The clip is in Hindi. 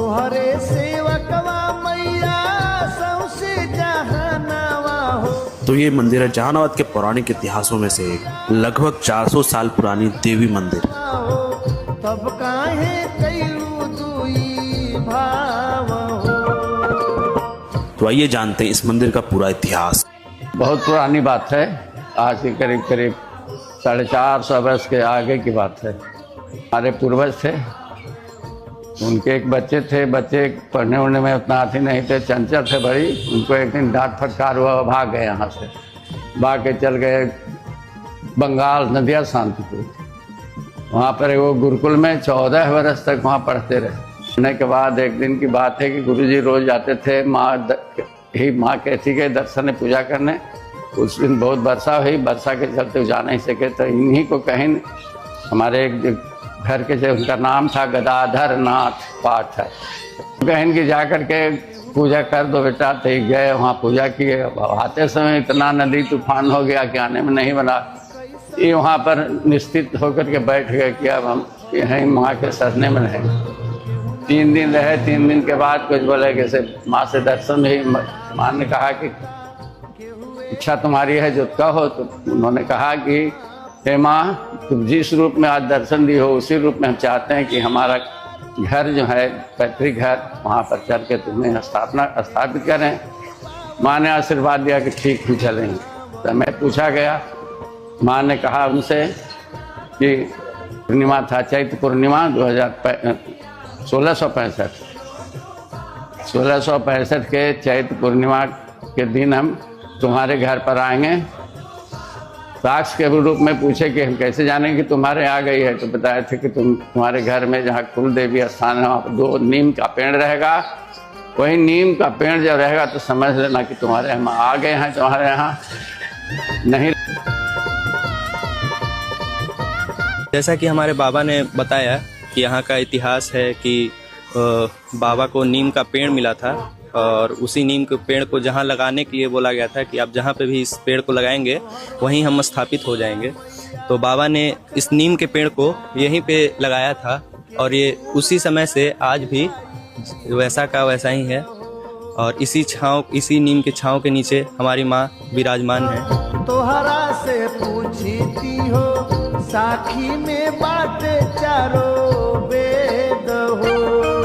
तोहरे सेवकवा मैया सौसे जहानवा हो। तो ये मंदिर है जहानाबाद के पौराणिक इतिहासों में से एक लगभग 400 साल पुरानी देवी मंदिर। तब काहे कैलू दुई भाव हो। तो आइए जानते हैं इस मंदिर का पूरा इतिहास। बहुत पुरानी बात है, आज से करीब करीब 450 वर्ष के आगे की बात है। हमारे पूर्वज थे, उनके एक बच्चे थे, बच्चे पढ़ने उढ़ने में उतना आती नहीं थे, चंचल थे बड़ी। उनको एक दिन डांट फटकार हुआ, भाग गए यहाँ से, भाग के चल गए बंगाल नदिया शांतिपुर। वहाँ पर वो गुरुकुल में 14 वर्ष तक वहाँ पढ़ते रहे। पढ़ने के बाद एक दिन की बात है कि गुरुजी रोज जाते थे, माँ कहती गए दर्शन पूजा करने। उस दिन बहुत वर्षा हुई, वर्षा के चलते जा नहीं सके, तो इन्हीं को कहीं हमारे एक घर के जो उनका नाम था गदाधर नाथ पाठ है, बहन की जा कर के पूजा कर दो बेटा। तो गए वहाँ पूजा किए। आते समय इतना नदी तूफान हो गया कि आने में नहीं बना। ये वहाँ पर निश्चित होकर के बैठ गए कि अब हम यहीं माँ के सरने में रहेंगे। 3 दिन रहे। 3 दिन के बाद कुछ बोले कैसे माँ से दर्शन हुई। माँ ने कहा कि इच्छा तुम्हारी है जो कहो। तो उन्होंने कहा कि हे माँ, तुम जिस रूप में आज दर्शन दी हो उसी रूप में हम चाहते हैं कि हमारा घर जो है पैतृक घर, वहाँ पर चल के तुम्हें स्थापित करें। माँ ने आशीर्वाद दिया कि ठीक ही चलेंगे। तो मैं पूछा गया, माँ ने कहा उनसे कि पूर्णिमा था, चैत्र पूर्णिमा 1665 के चैत्र पूर्णिमा के दिन हम तुम्हारे घर पर आएंगे। साक्ष के रूप में पूछे कि हम कैसे जानें कि तुम्हारे आ गई है। तो बताया थे कि तुम्हारे घर में जहाँ कुल देवी स्थान है वहाँ पर 2 नीम का पेड़ रहेगा। वही नीम का पेड़ जब रहेगा तो समझ लेना कि तुम्हारे हम आ गए हैं, तुम्हारे यहाँ नहीं। जैसा कि हमारे बाबा ने बताया कि यहाँ का इतिहास है कि बाबा को नीम का पेड़ मिला था और उसी नीम के पेड़ को जहाँ लगाने के लिए बोला गया था कि आप जहाँ पे भी इस पेड़ को लगाएंगे वहीं हम स्थापित हो जाएंगे। तो बाबा ने इस नीम के पेड़ को यहीं पे लगाया था और ये उसी समय से आज भी वैसा का वैसा ही है। और इसी नीम के छाँव के नीचे हमारी माँ विराजमान है। तोहरा से पूछती हो साखी में बाटे चारों वेद हो।